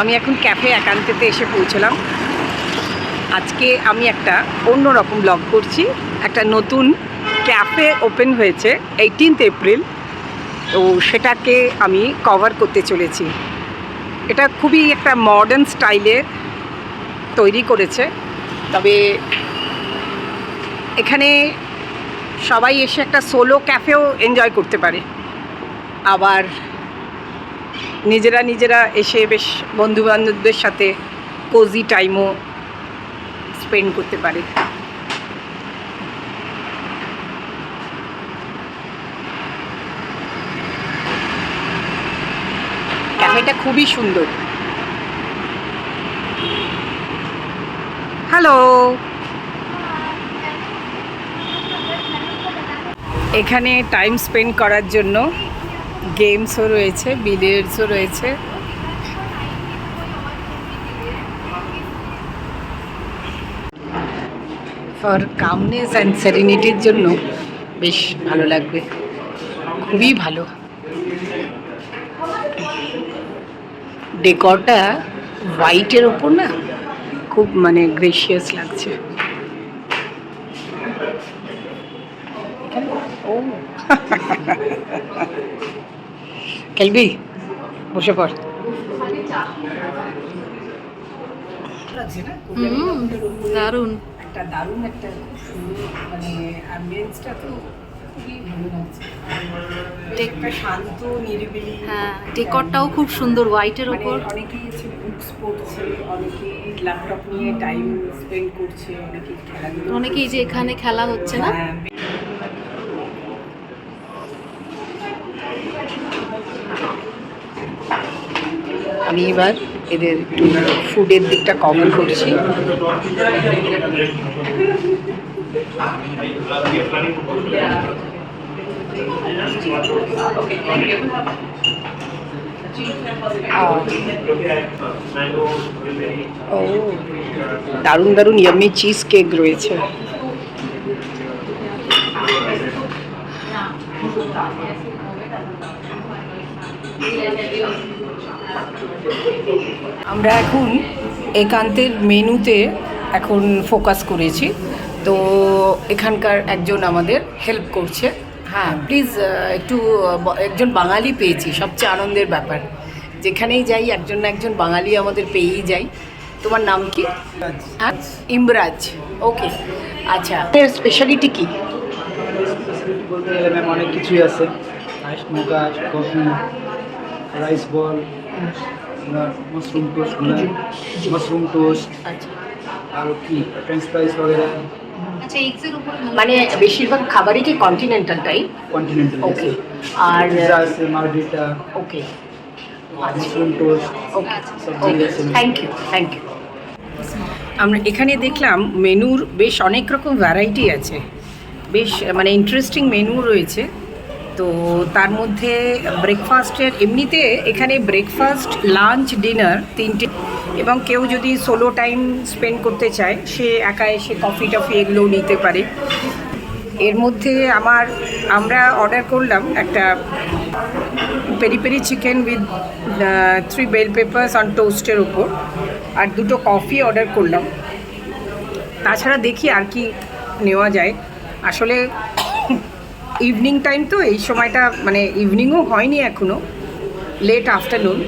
আমি এখন ক্যাফে একান্তেতে এসে পৌঁছলাম। আজকে আমি একটা অন্যরকম ব্লগ করছি। একটা নতুন ক্যাফে ওপেন হয়েছে 18th এপ্রিল, তো সেটাকে আমি কভার করতে চলেছি। এটা খুবই একটা মডার্ন স্টাইলে তৈরি করেছে, তবে এখানে সবাই এসে একটা সোলো ক্যাফেও এনজয় করতে পারে, আবার নিজেরা এসে বেশ বন্ধুবান্ধবদের সাথে কোজি টাইমও স্পেন্ড করতে পারে। ক্যাফেটা খুবই সুন্দর। হ্যালো, এখানে টাইম স্পেন্ড করার জন্য গেমসও রয়েছে, বিলিয়ার্ডসও রয়েছে। ফর কামনেস অ্যান্ড সেরেনিটির জন্য বেশ ভালো লাগবে, খুবই ভালো। ডেকরটা হোয়াইটের ওপর না, খুব মানে গ্রেসিয়াস লাগছে। ও খেলবি, বসে পড়। দারুণ একটা দারুণ একটা খুব সুন্দর, মানে অ্যাম্বিয়েন্সটা তো খুবই ভালো লাগছে। একটা শান্ত নিরিবিলি। হ্যাঁ, ডেকরটাও খুব সুন্দর হোয়াইটের ওপর। অনেকেই বুকস পড়ছে, অনেকেই ল্যাপটপ নিয়ে টাইম স্পেন্ড করছে, অনেকেই যে এখানে খেলা হচ্ছে না। আমি এবার এদের একটু ফুডের দিকটা কভার করছি। ও, দারুণ দারুণ ইয়াম্মি চিজ কেক রয়েছে। আমরা এখন একান্তের মেনুতে এখন ফোকাস করেছি, তো এখানকার একজন আমাদের হেল্প করছে। হ্যাঁ প্লিজ, একটু একজন বাঙালি পেয়েছি, সবচেয়ে আনন্দের ব্যাপার। যেখানেই যাই একজন না একজন বাঙালি আমাদের পেয়েই যাই। তোমার নাম কি? হ্যাঁ, ইমরাজ। ওকে, আচ্ছা, এর স্পেশালিটি কি? স্পেশালিটি বলতে গেলে ম্যাম অনেক কিছুই আছে। আইস মোকা, কফি, রাইস বল, মাশরুম টোস্ট, মাশরুম টোস্ট, আচ্ছা, আর কি ফ্রেঞ্চ ফ্রাইস वगैरह। আচ্ছা, এক্সের উপর মানে বেশিরভাগ খাবারই কি কন্টিনেন্টাল টাইপ? কন্টিনেন্টাল। ওকে, আর পিৎজা আছে, margherita, okay, mushroom toast, okay, সবজি আছে। Thank you, thank you. আমরা এখানে দেখলাম মেনুর বেশ অনেক রকম ভ্যারাইটি আছে, বেশ মানে ইন্টারেস্টিং মেনু রয়েছে। তো তার মধ্যে ব্রেকফাস্টের, এমনিতে এখানে ব্রেকফাস্ট, লাঞ্চ, ডিনার তিনটে, এবং কেউ যদি সোলো টাইম স্পেন্ড করতে চায় সে একা এসে কফি টফি এগুলোও নিতে পারে। এর মধ্যে আমরা অর্ডার করলাম একটা peri peri chicken with 3 bell peppers on টোস্টের ওপর, আর 2টো কফি অর্ডার করলাম। তাছাড়া দেখি আর কি নেওয়া যায়। আসলে ইভিনিং টাইম তো, এই সময়টা মানে ইভিনিংও হয়নি এখনও, লেট আফটারনুন,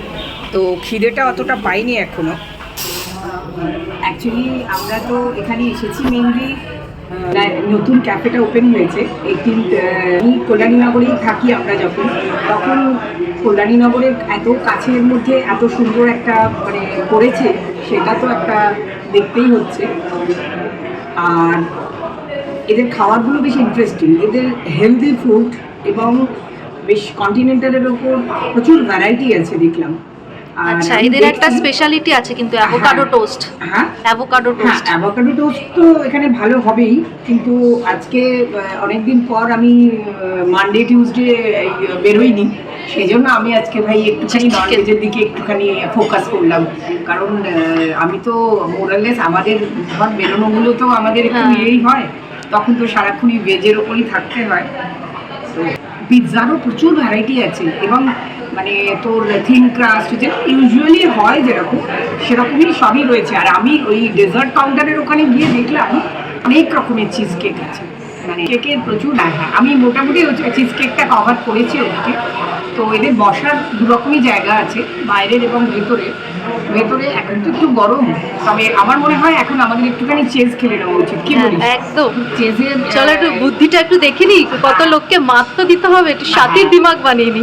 তো খিদেটা অতটা পাইনি এখনও। অ্যাকচুয়ালি আমরা তো এখানে এসেছি মেনলি, নতুন ক্যাফেটা ওপেন হয়েছে 18th। কল্যাণীনগরেই থাকি আমরা, তখন কল্যাণীনগরের এত কাছের মধ্যে এত সুন্দর একটা মানে করেছে, সেটা তো একটা দেখতেই হচ্ছে। আর এদের খাবারগুলো বেশ ইন্টারেস্টিং, এদের হেলদি ফুড এবং বেশ কন্টিনেন্টালের ওপর প্রচুর ভ্যারাইটি আছে দেখলাম। আচ্ছা, এদের একটা স্পেশালিটি আছে কিন্তু অ্যাভোকাডো টোস্ট। হ্যাঁ, অ্যাভোকাডো টোস্ট। অ্যাভোকাডো টোস্ট তো এখানে ভালো হবেই, কিন্তু আজকে অনেকদিন পর আমি মানডে টিউসডে বেরোইনি, সেই জন্য আমি আজকে ভাই একটুখানি ননভেজের দিকে একটুখানি ফোকাস করলাম। কারণ আমি তো মোরালেস আমাদের ধর বেরোনোগুলো তো আমাদের একটু ইয়েই হয়, তখন তো সারাক্ষণই ভেজের ওপরই থাকতে হয়। তো পিৎজারও প্রচুর ভ্যারাইটি আছে, এবং মানে তোর থিন ক্রাস্ট যে ইউজুয়ালি হয় যেরকম সেরকমই সবই রয়েছে। আর আমি ওই ডেজার্ট কাউন্টারের ওখানে গিয়ে দেখলাম অনেক রকমের চিজ কেক আছে, মানে কেকের প্রচুর। হ্যাঁ, আমি মোটামুটি চিজ কেকটা কভার করেছি ওদিকে। তো এদের বসার দু রকমই জায়গা আছে, বাইরের এবং ভেতরে। ভেতরে এখন তো একটু গরম, তবে আমার মনে হয় এখন আমাদের একটুখানি চেজ খেলে নেওয়া উচিত। কি হ্যাঁ, বলিস? একদম। চেজের চলো একটু বুদ্ধিটা একটু দেখে নি, কত লোককে মাত তো দিতে হবে, একটু সাথীর দিমাগ বানিয়ে নি।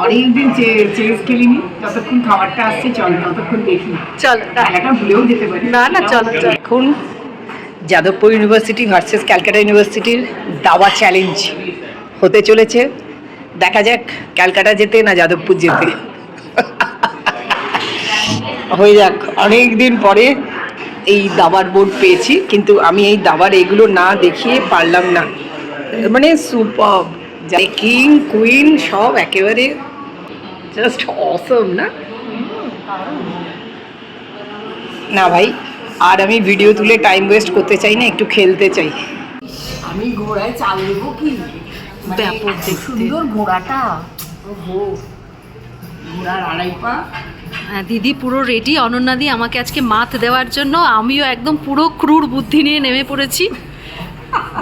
অনেকদিন চেজ খেলিনি, যতক্ষণ খাবারটা আসছে চল ততক্ষণ দেখি। চলো খেলাটা ভুলেও যেতে পারি। না না, চলো চলো। এখন যাদবপুর ইউনিভার্সিটি ভার্সেস ক্যালকাটা ইউনিভার্সিটির দাবা চ্যালেঞ্জ হতে চলেছে। দেখা যাক ক্যালকাটা যেতে না যাদবপুর যেতে। হয়ে যাক, অনেক দিন পরে এই দাবার বোর্ড পেয়েছি, কিন্তু আমি এই দাবার এগুলো না দেখিয়ে পারলাম না। মানে সুপার, কিং কুইন সব একেবারে জাস্ট অসম না? না ভাই, আর আমি ভিডিও তুলে টাইম ওয়েস্ট করতে চাই না, একটু খেলতে চাই। আমি ঘোড়ায় চাল দেবো কি? ব্যাপক দেখতে। সুন্দর ঘোড়াটা, ওহো, ঘোড়ার আড়াই পা। হ্যাঁ, দিদি পুরো রেডি অনন্যাদি আমাকে আজকে মাত দেওয়ার জন্য। আমিও একদম পুরো ক্রুর বুদ্ধি নিয়ে নেমে পড়েছি।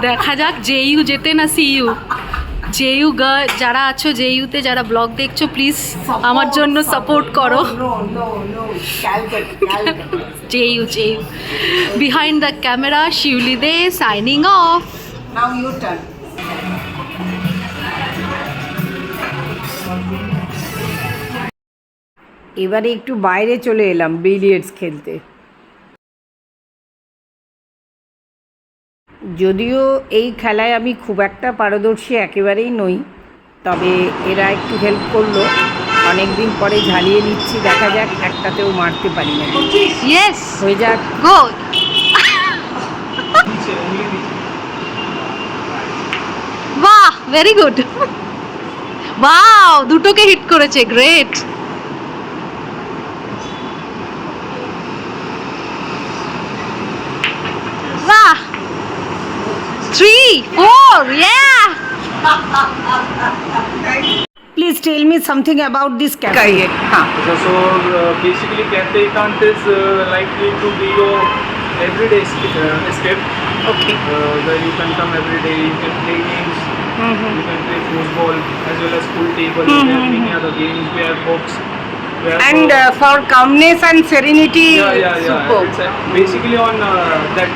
দেখা যাক জেইউ যেতে না সিইউ। জেইউ যারা আছো, জেইউতে যারা ব্লগ দেখছো, প্লিজ আমার জন্য সাপোর্ট করো। No no no, Calcutta. JU JU. Behind the camera Shiuli De signing off. Now your turn. এবারে একটু বাইরে চলে এলাম বিলিয়ার্ডস খেলতে। যদিও এই খেলায় আমি খুব একটা পারদর্শী একেবারেই নই, তবে এরা একটু হেল্প করলো। অনেক দিন পরে ঝালিয়ে নিচ্ছি, দেখা যাক একটাতেও মারতে পারি না। ইয়েস, হয়ে যাক। গুড। বাহ, ভেরি গুড। ওয়াও, দুটোকে হিট করেছে, গ্রেট। বাহ, 3, 4, yeah. Please tell me something about this cafe. So basically cafe account is likely to be your everyday escape. Okay. Where you can come every day, you can play games, you can play football as well as pool table, we have many other games, we have books. We have, And for calmness and serenity, yeah. superb. It's basically on that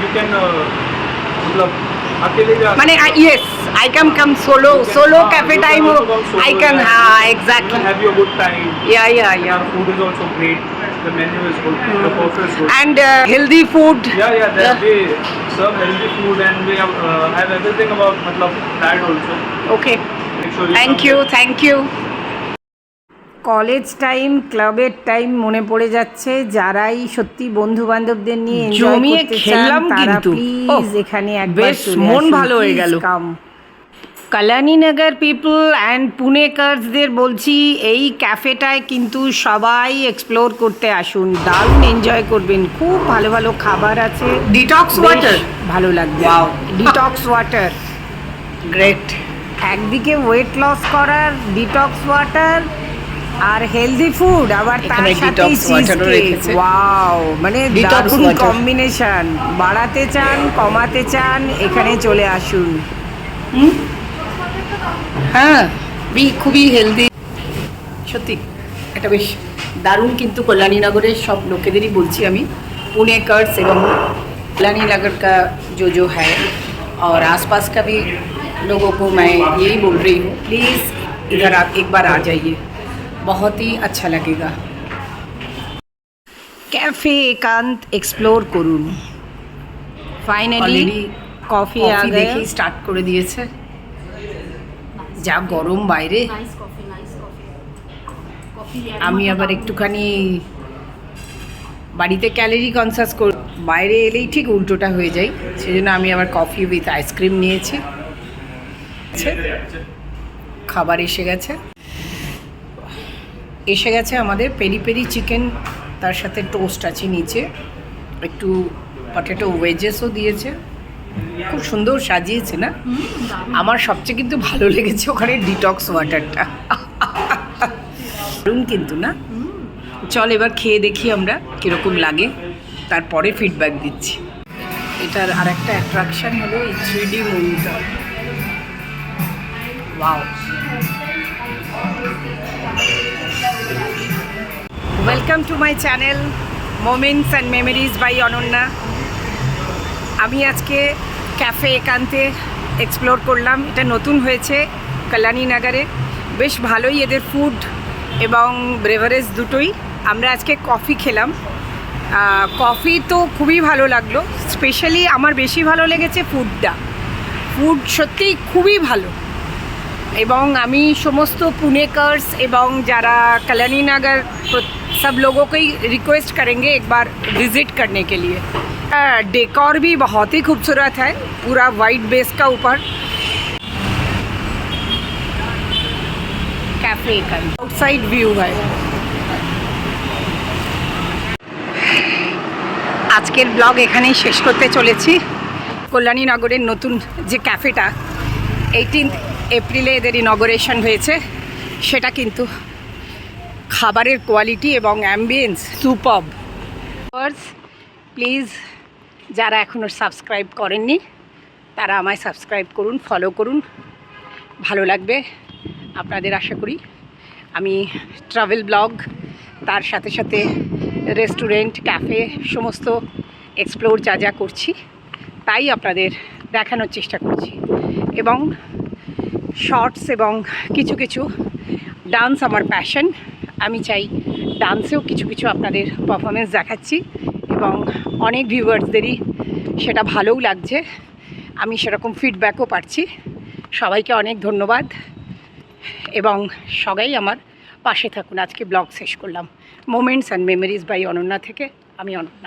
you can मतलब अकेले जा মানে yes, I can come solo cafe you time. also come solo I can, and you exactly. can have your good time. Yeah. Our food is also great. The menu is good. The coffee is good. And healthy food. Yeah. We serve healthy food and we have everything about matlab that also. Okay. Make sure you thank you. College time, ক্লাবের time মনে পড়ে যাচ্ছে। যারাই সত্যি বন্ধু বান্ধবদের নিয়ে enjoy জমিয়ে করতে চান খেললাম তারা কিন্তু। প্লিজ এখানে একবার বেশ চলে মন আসুন। ভালো হয়ে গেল। কল্যাণীনগর পিপল অ্যান্ড পুনেকার্সদের বলছি, এই ক্যাফেটায় কিন্তু সবাই এক্সপ্লোর করতে আসুন, দারুণ এনজয় করবেন। খুব ভালো ভালো খাবার আছে, ডিটক্স বেশ ওয়াটার। ভালো লাগবে। Wow. Detox water, great. একদিকে ওয়েট লস করার ডিটক্স ওয়াটার আর হেলদি ফুড, আবার তার এখানে সাথে detox চিজ water ও কেক। রেখেছে। ওয়াও, মানে Detox দারুণ water। কম্বিনেশন। বাড়াতে চান, কমাতে চান, এখানে চলে আসুন। হ্যাঁ, খুবই হেলদি। সত্যি এটা বেশ দারুণ। কিন্তু কল্যাণীনগরের সব লোকেদেরই বলছি আমি, पुणेकर्स एवं कल्याणीनगर का जो है और आसपास का भी लोगों को मैं यही बोल रही हूँ, प्लीज़ इधर आप एक बार आ जाइए, बहुत ही अच्छा लगेगा। कैफ़े एकांत एक्सप्लोर करूँ। फाइनली कॉफ़ी आ गया, देखी स्टार्ट कर दिए যা গরম বাইরে। আমি আবার একটুখানি বাড়িতে ক্যালোরি কনসাস কর, বাইরে এলেই ঠিক উল্টোটা হয়ে যায়, সেজন্য আমি আবার কফি উইথ আইসক্রিম নিয়েছি। খাবার এসে গেছে আমাদের পেরি পেরি চিকেন, তার সাথে টোস্ট আছে নিচে, একটু পটেটো ওয়েজেসও দিয়েছে, খুব সুন্দর সাজিয়েছে না? আমার সবচেয়ে কিন্তু ভালো লেগেছে ওখানে ডিটক্স ওয়াটারটা। দারুণ কিন্তু না? চল এবার খেয়ে দেখি আমরা কীরকম লাগে, তারপরে ফিডব্যাক দিচ্ছি। এটার আর একটা অ্যাট্রাকশান হলো এই 3D মুভিটা। Wow, welcome to my channel moments and memories by Ananya. আমি আজকে ক্যাফে একান্তে এক্সপ্লোর করলাম। এটা নতুন হয়েছে কল্যাণী নগরে, বেশ ভালোই এদের ফুড এবং ব্রেভারেজ দুটোই। আমরা আজকে কফি খেলাম। কফি তো খুবই ভালো লাগলো, স্পেশালি আমার বেশি ভালো লেগেছে ফুডটা। ফুড সত্যিই খুবই ভালো, এবং আমি সমস্ত पुणेकर्स এবং যারা कल्याणी नगर सब लोगों को ही रिक्वेस्ट करेंगे एक बार विज़िट करने के लिए। डेकोर भी बहुत ही खूबसूरत है, पूरा वाइट बेस का ऊपर कैफ़े का आउटसाइड व्यू है। আজকের ব্লগ এখানেই শেষ করতে চলেছি। কল্যাণী নগরের নতুন যে ক্যাফেটা 18 এপ্রিলে এদের ইনগরেশন হয়েছে, সেটা কিন্তু খাবারের কোয়ালিটি এবং অ্যাম্বিয়েন্স সুপারব। প্লিজ যারা এখনও সাবস্ক্রাইব করেননি তারা আমায় সাবস্ক্রাইব করুন, ফলো করুন, ভালো লাগবে আপনাদের আশা করি। আমি ট্রাভেল ব্লগ, তার সাথে সাথে রেস্টুরেন্ট, ক্যাফে সমস্ত এক্সপ্লোর যা যা করছি তাই আপনাদের দেখানোর চেষ্টা করছি, এবং শর্টস এবং কিছু কিছু ডান্স আমার প্যাশন। আমি চাই ডান্সেও কিছু কিছু আপনাদের পারফরমেন্স দেখাচ্ছি, এবং অনেক ভিউয়ার্সদেরই সেটা ভালোও লাগছে, আমি সেরকম ফিডব্যাকও পাচ্ছি। সবাইকে অনেক ধন্যবাদ, এবং সবাই আমার পাশে থাকুন। আজকে ব্লগ শেষ করলাম moments and memories by Ananya থেকে। আমি অনন্যা।